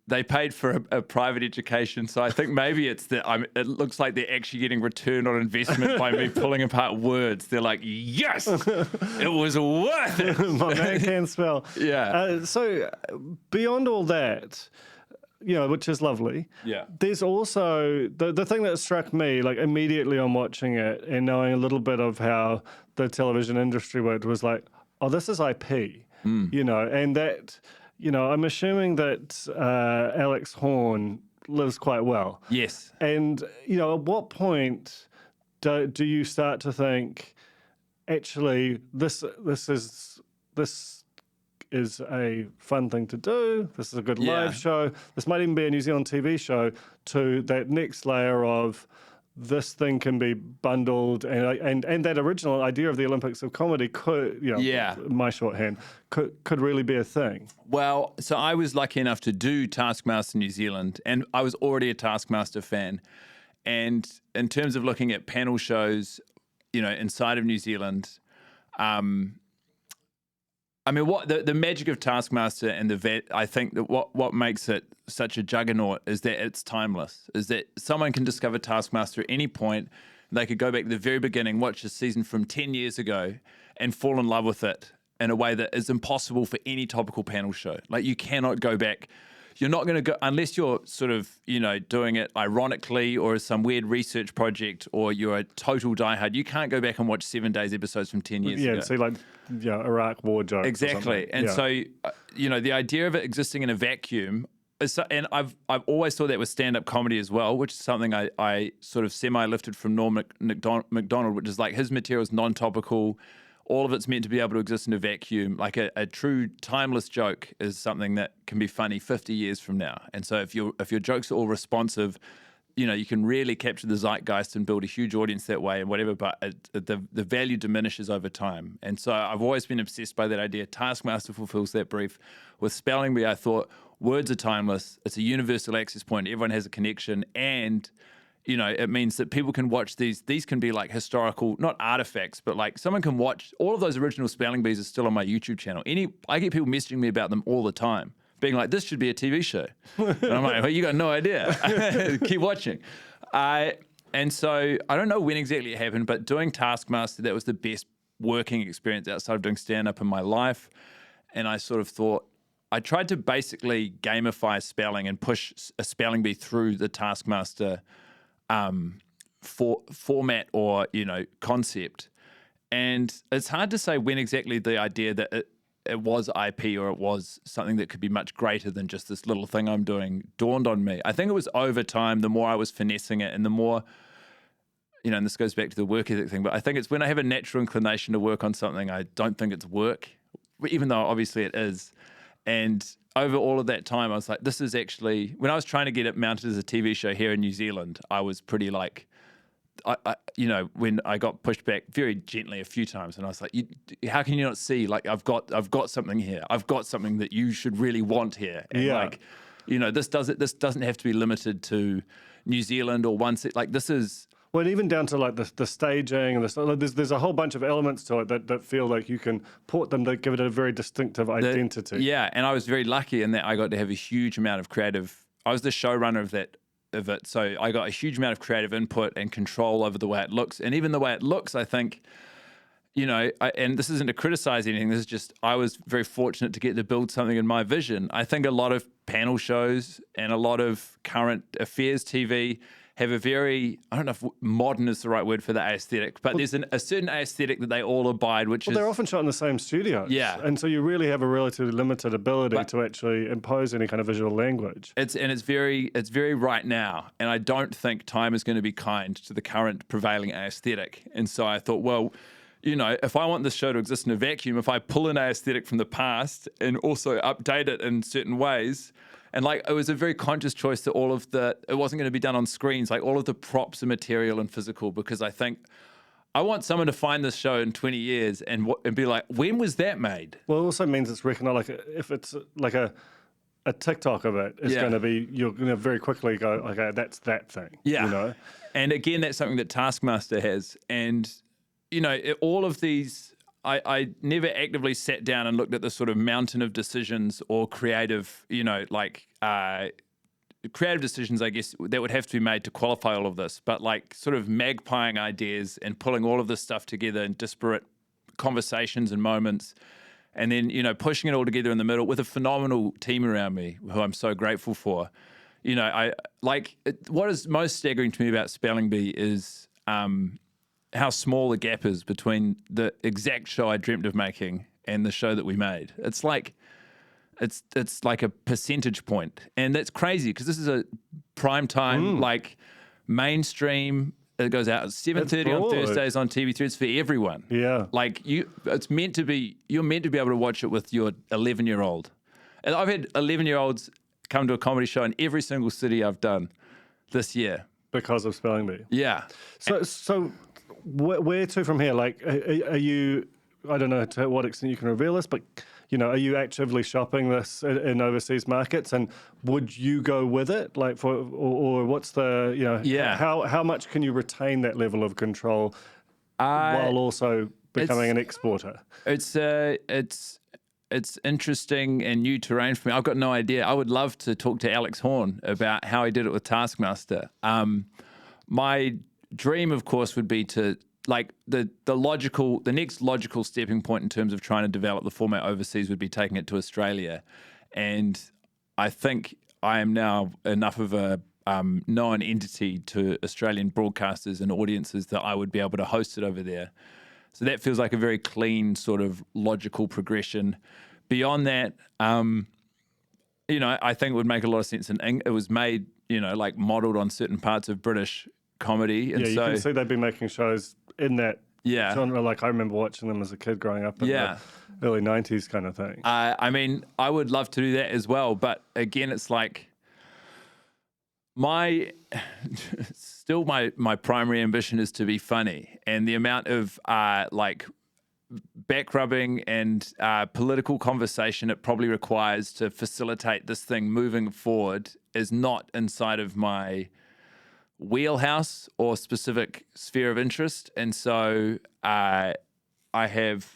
D: they paid for a private education, so I think maybe it's that it looks like they're actually getting return on investment by me pulling apart words. They're like, yes, it was worth it.
C: My man can spell.
D: Yeah.
C: So beyond all that, which is lovely.
D: Yeah.
C: There's also the thing that struck me, like immediately on watching it and knowing a little bit of how the television industry worked, was like, oh, this is IP, and that. I'm assuming that Alex Horne lives quite well.
D: Yes.
C: And, at what point do you start to think, actually, this is a fun thing to do, this is a good live show, this might even be a New Zealand TV show, to that next layer of this thing can be bundled, and that original idea of the Olympics of comedy could, my shorthand, could really be a thing.
D: Well, so I was lucky enough to do Taskmaster New Zealand, and I was already a Taskmaster fan. And in terms of looking at panel shows, inside of New Zealand, what the magic of Taskmaster and I think that what makes it such a juggernaut is that it's timeless, is that someone can discover Taskmaster at any point. They could go back to the very beginning, watch a season from 10 years ago and fall in love with it in a way that is impossible for any topical panel show. Like, you cannot go back. You're not going to go, unless you're sort of, doing it ironically or as some weird research project, or you're a total diehard. You can't go back and watch 7 Days episodes from 10 years ago.
C: Yeah, see, like, Iraq war jokes.
D: Exactly. And so, the idea of it existing in a vacuum, and I've always thought that with stand-up comedy as well, which is something I sort of semi-lifted from Norm Macdonald, which is like his material is non-topical. All of it's meant to be able to exist in a vacuum. Like a true timeless joke is something that can be funny 50 years from now. And so if your jokes are all responsive, you can really capture the zeitgeist and build a huge audience that way and whatever, but the value diminishes over time. And so I've always been obsessed by that idea. Taskmaster fulfills that brief. With Spelling Bee, I thought words are timeless. It's a universal access point. Everyone has a connection, and it means that people can watch these. These can be like historical, not artifacts, but like someone can watch. All of those original Spelling Bees are still on my YouTube channel. I get people messaging me about them all the time, being like, this should be a TV show. And I'm like, well, you got no idea. Keep watching. And so I don't know when exactly it happened, but doing Taskmaster, that was the best working experience outside of doing stand-up in my life. And I sort of thought, I tried to basically gamify spelling and push a spelling bee through the Taskmaster format or, concept. And it's hard to say when exactly the idea that it was IP or it was something that could be much greater than just this little thing I'm doing dawned on me. I think it was over time, the more I was finessing it and the more, and this goes back to the work ethic thing, but I think it's when I have a natural inclination to work on something, I don't think it's work, even though obviously it is. And over all of that time, I was like, this is actually, when I was trying to get it mounted as a TV show here in New Zealand, I was pretty like, when I got pushed back very gently a few times, and I was like, how can you not see? Like, I've got something here. I've got something that you should really want here. And this doesn't have to be limited to New Zealand or one set. Like, this is.
C: Well, even down to like the staging and there's a whole bunch of elements to it that feel like you can port them to give it a very distinctive identity.
D: And I was very lucky in that I got to have a huge amount of creative. I was the showrunner of it, so I got a huge amount of creative input and control over the way it looks. And even the way it looks, I think, and this isn't to criticize anything. This is just I was very fortunate to get to build something in my vision. I think a lot of panel shows and a lot of current affairs TV have a very, I don't know if modern is the right word for the aesthetic, but there's a certain aesthetic that they all abide, which is...
C: they're often shot in the same studio.
D: Yeah.
C: And so you really have a relatively limited ability to actually impose any kind of visual language.
D: It's very right now, and I don't think time is going to be kind to the current prevailing aesthetic. And so I thought, well, if I want this show to exist in a vacuum, if I pull an aesthetic from the past and also update it in certain ways... And like, it was a very conscious choice that it wasn't going to be done on screens, like all of the props are material and physical, because I think I want someone to find this show in 20 years and be like, when was that made?
C: Well, it also means it's recognized, like if it's like a TikTok of it, it's going to be, you're going to very quickly go, okay, that's that thing.
D: Yeah. And again, that's something that Taskmaster has. And, all of these... I never actively sat down and looked at the sort of mountain of decisions or creative, creative decisions, I guess, that would have to be made to qualify all of this. But like sort of magpieing ideas and pulling all of this stuff together in disparate conversations and moments, and then, pushing it all together in the middle with a phenomenal team around me, who I'm so grateful for. What is most staggering to me about Spelling Bee is... how small the gap is between the exact show I dreamt of making and the show that we made. It's like a percentage point. And that's crazy because this is a prime time, like mainstream. It goes out at 7:30 on Thursdays on TV3. It's for everyone.
C: Yeah.
D: Like you're meant to be able to watch it with your 11-year-old. And I've had 11-year-olds come to a comedy show in every single city I've done this year.
C: Because of Spelling Bee.
D: Yeah.
C: So where to from here? Like, are you, I don't know to what extent you can reveal this, but, are you actively shopping this in overseas markets? And would you go with it? Like, or what's the, how much can you retain that level of control while also becoming an exporter?
D: It's interesting and new terrain for me. I've got no idea. I would love to talk to Alex Horn about how he did it with Taskmaster. My dream, of course, would be to like the next logical stepping point in terms of trying to develop the format overseas would be taking it to Australia. And I think I am now enough of a known entity to Australian broadcasters and audiences that I would be able to host it over there. So that feels like a very clean sort of logical progression. Beyond that, I think it would make a lot of sense. And it was made, like modeled on certain parts of British comedy. And
C: you can see they've been making shows in that genre. Like I remember watching them as a kid growing up in the early 90s kind of thing.
D: I would love to do that as well. But again, it's like my primary ambition is to be funny. And the amount of back rubbing and political conversation it probably requires to facilitate this thing moving forward is not inside of my wheelhouse or specific sphere of interest. And so I have,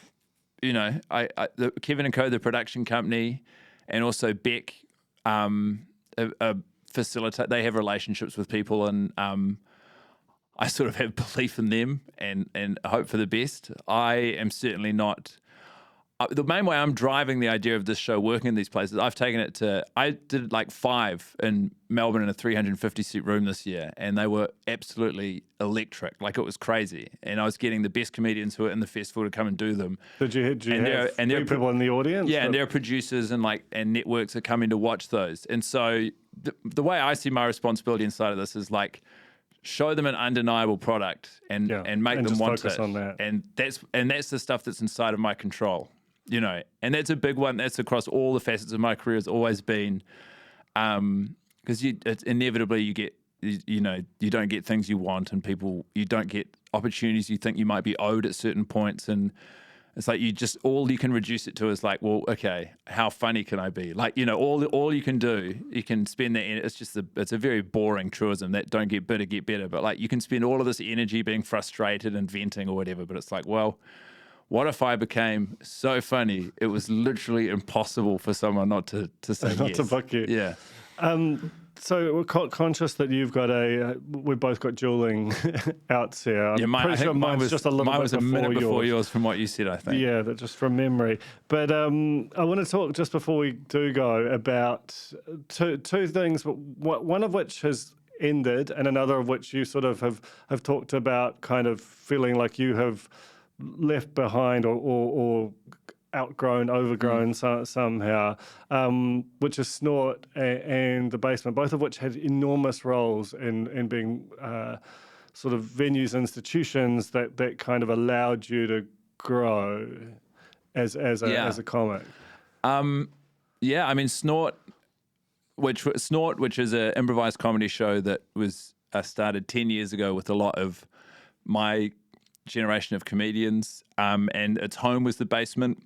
D: Kevin & Co, the production company, and also Beck facilitate. They have relationships with people in I sort of have belief in them and hope for the best. I am certainly not. The main way I'm driving the idea of this show working in these places, I did like 5 in Melbourne in a 350-seat room this year, and they were absolutely electric. Like, it was crazy. And I was getting the best comedians who were in the festival to come and do them.
C: Did you have people in the audience?
D: Yeah, and there are producers and networks are coming to watch those. And so the way I see my responsibility inside of this is like, show them an undeniable product and make them want it.
C: On that.
D: And that's the stuff that's inside of my control. You know, and that's a big one. That's across all the facets of my career. Has always been, because it's inevitably you get, you don't get things you want, and you don't get opportunities you think you might be owed at certain points, and it's like all you can reduce it to is like, well, okay, how funny can I be? Like, all you can do, you can spend that. It's a very boring truism that don't get bitter, get better. But like, you can spend all of this energy being frustrated and venting or whatever. But it's like, well, what if I became so funny it was literally impossible for someone not to say
C: not
D: yes?
C: to book you.
D: Yeah.
C: So we're conscious that you've got we've both got dueling outs here. I'm pretty sure mine's just a little bit before
D: minute before
C: yours.
D: from what you said, I think.
C: Yeah, that just from memory. But I want to talk just before we do go about two things, one of which has ended and another of which you sort of have talked about kind of feeling like you have left behind or outgrown, overgrown somehow, which is Snort and The Basement, both of which had enormous roles in being sort of venues, institutions that kind of allowed you to grow as a comic.
D: Yeah, I mean, Snort, which is an improvised comedy show that was started 10 years ago with a lot of my generation of comedians, and its home was The Basement.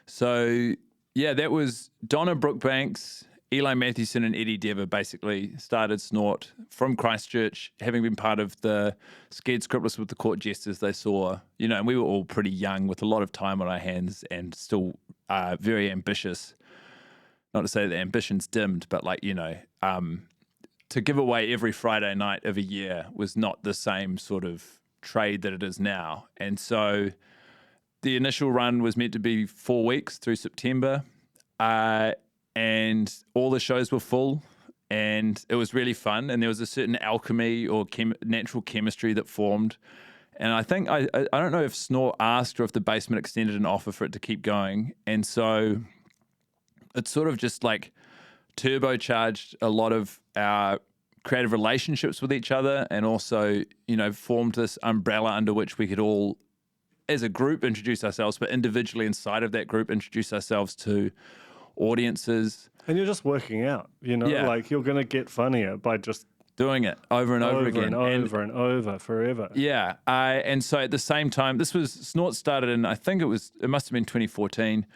D: So yeah, that was Donna Brookbanks, Eli Mathewson, and Eddie Dever basically started Snort from Christchurch, having been part of the Scared Scriptless with the Court Jesters they saw, and we were all pretty young with a lot of time on our hands and still very ambitious. Not to say that ambition's dimmed, but to give away every Friday night of a year was not the same sort of trade that it is now. And so the initial run was meant to be 4 weeks through September, and all the shows were full, and it was really fun, and there was a certain alchemy or natural chemistry that formed. And I think, I don't know if Snort asked or if The Basement extended an offer for it to keep going. And so it's sort of just like turbocharged a lot of our creative relationships with each other, and also, formed this umbrella under which we could all, as a group, introduce ourselves, but individually inside of that group, introduce ourselves to audiences.
C: And you're just working out, like you're going to get funnier by just
D: doing it over and over again.
C: And over, forever.
D: Yeah. And so at the same time, Snort started in, I think it must have been 2014,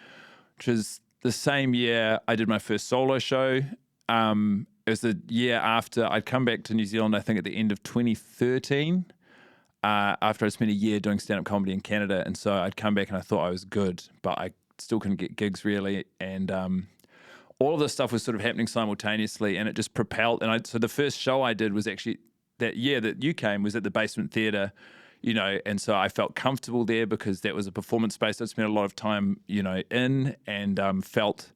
D: which is the same year I did my first solo show. It was the year after I'd come back to New Zealand, I think at the end of 2013, after I spent a year doing stand-up comedy in Canada. And so I'd come back and I thought I was good, but I still couldn't get gigs really. And all of this stuff was sort of happening simultaneously, and it just propelled. And so the first show I did was actually that year that you came was at the Basement Theatre, and so I felt comfortable there because that was a performance space I'd spent a lot of time, in, and felt,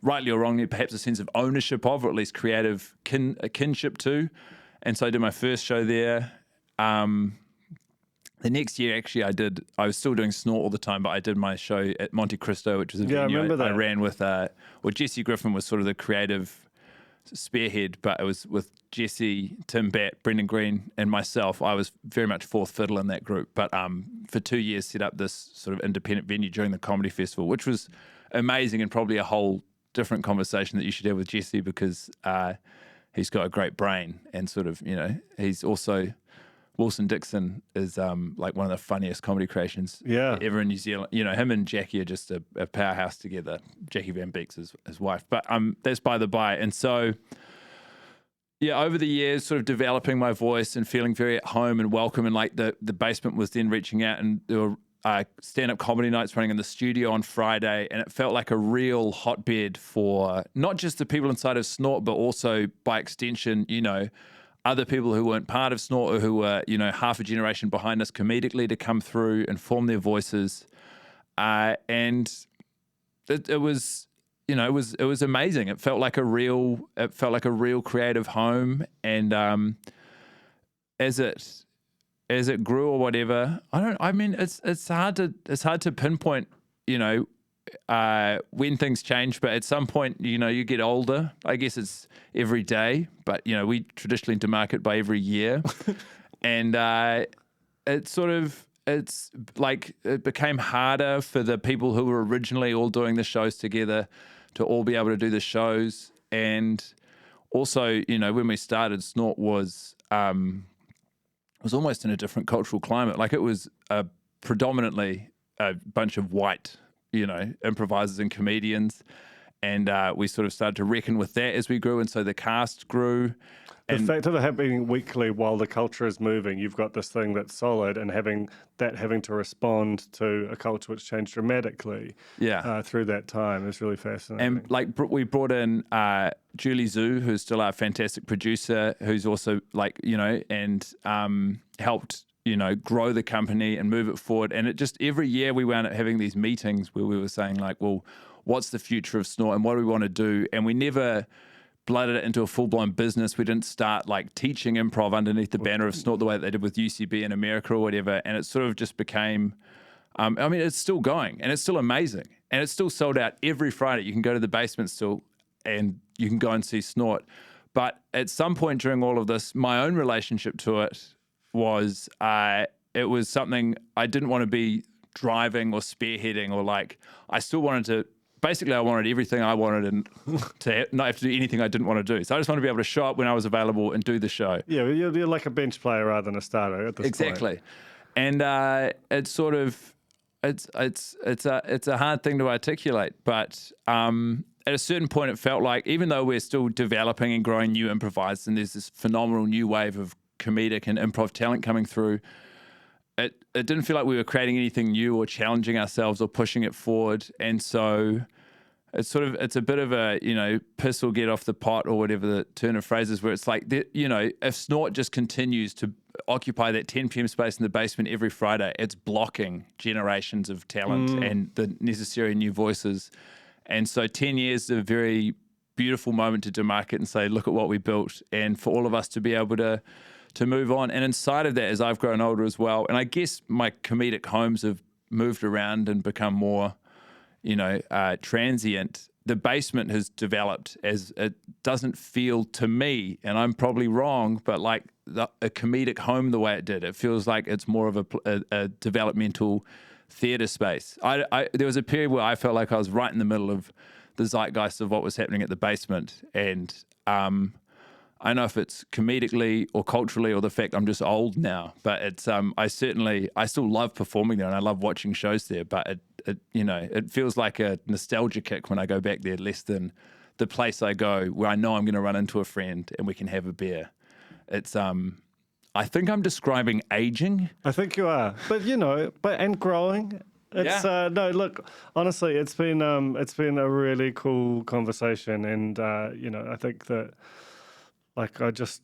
D: rightly or wrongly, perhaps a sense of ownership of, or at least creative kinship to. And so I did my first show there. The next year, actually, I was still doing Snort all the time, but I did my show at Monte Cristo, which was a venue I ran with, Jesse Griffin was sort of the creative spearhead, but it was with Jesse, Tim Batt, Brendan Green, and myself. I was very much fourth fiddle in that group, but for 2 years set up this sort of independent venue during the comedy festival, which was amazing, and probably a whole different conversation that you should have with Jesse, because he's got a great brain, and sort of, he's also... Wilson Dixon is like one of the funniest comedy creations ever in New Zealand. Him and Jackie are just a powerhouse together. Jackie Van Beek's his wife. But that's by the by. And so, over the years, sort of developing my voice and feeling very at home and welcome. And like the Basement was then reaching out, and there were stand-up comedy nights running in the studio on Friday. And it felt like a real hotbed for not just the people inside of Snort, but also by extension, other people who weren't part of Snort or who were, half a generation behind us comedically to come through and form their voices. And it was amazing. It felt like a real creative home. And as it grew or whatever, it's hard to pinpoint, when things change, but at some point, you get older. I guess it's every day, but we traditionally demarcate by every year. And it became harder for the people who were originally all doing the shows together to all be able to do the shows. And also, when we started, Snort was almost in a different cultural climate. Like, it was predominantly a bunch of white, improvisers and comedians. And we sort of started to reckon with that as we grew. And so the cast grew.
C: The fact of it happening weekly while the culture is moving, you've got this thing that's solid, and having to respond to a culture which changed dramatically through that time is really fascinating.
D: And we brought in Julie Zhu, who's still our fantastic producer, who's also helped grow the company and move it forward. And it just, every year we wound up having these meetings where we were saying like, well, what's the future of Snort and what do we want to do? And we never blooded it into a full-blown business. We didn't start like teaching improv underneath the banner of Snort the way that they did with UCB in America or whatever. And it sort of just became, it's still going and it's still amazing. And it's still sold out every Friday. You can go to the basement still and you can go and see Snort. But at some point during all of this, my own relationship to it was, it was something I didn't want to be driving or spearheading, or like, I still wanted to, basically I wanted everything I wanted and to not have to do anything I didn't want to do. So I just wanted to be able to show up when I was available and do the show.
C: Yeah, you're like a bench player rather than a starter at this point.
D: Exactly. And it's sort of, it's a hard thing to articulate, but at a certain point it felt like, even though we're still developing and growing new improvisers and there's this phenomenal new wave of comedic and improv talent coming through, it didn't feel like we were creating anything new or challenging ourselves or pushing it forward. And so it's a bit of a, piss or get off the pot or whatever the turn of phrase is, where it's like, if Snort just continues to occupy that 10 p.m. space in the basement every Friday, it's blocking generations of talent and the necessary new voices. And so 10 years is a very beautiful moment to demarcate and say, look at what we built, and for all of us to be able to move on. And inside of that, as I've grown older as well, and I guess my comedic homes have moved around and become more, transient, the basement has developed as, it doesn't feel to me, and I'm probably wrong, but like a comedic home the way it did. It feels like it's more of a developmental theatre space. There was a period where I felt like I was right in the middle of the zeitgeist of what was happening at the basement, and I don't know if it's comedically or culturally or the fact I'm just old now, but it's I still love performing there and I love watching shows there, but it feels like a nostalgia kick when I go back there, less than the place I go where I know I'm going to run into a friend and we can have a beer. It's I think I'm describing aging. I
C: think you are, but and growing. It's no, look, honestly, it's been a really cool conversation, and I think that, like, I just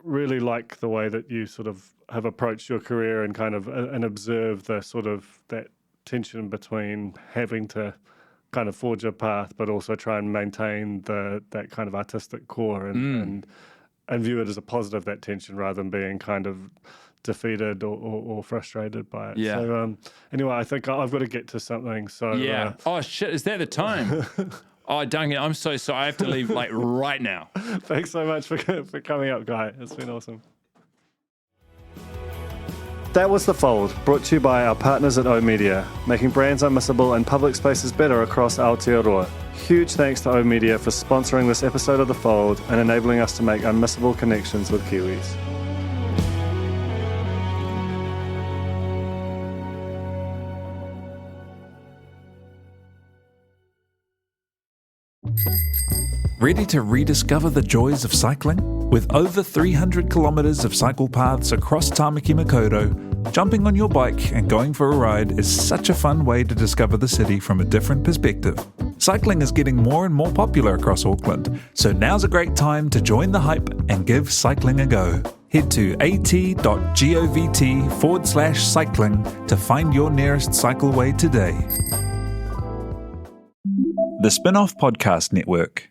C: really like the way that you sort of have approached your career and kind of and observe the sort of that tension between having to kind of forge a path, but also try and maintain that kind of artistic core and view it as a positive, that tension, rather than being kind of defeated or frustrated by it.
D: Yeah.
C: So anyway, I think I've got to get to something. So
D: yeah. Oh shit! Is that the time? Oh, Duncan, I'm so sorry. I have to leave like right now.
C: Thanks so much for coming up, Guy. It's been awesome. That was The Fold, brought to you by our partners at O Media, making brands unmissable and public spaces better across Aotearoa. Huge thanks to O Media for sponsoring this episode of The Fold and enabling us to make unmissable connections with Kiwis.
A: Ready to rediscover the joys of cycling? With over 300 kilometres of cycle paths across Tāmaki Makaurau, jumping on your bike and going for a ride is such a fun way to discover the city from a different perspective. cycling is getting more and more popular across Auckland, so now's a great time to join the hype and give cycling a go. Head to at.govt/cycling to find your nearest cycleway today. The Spin-off Podcast Network.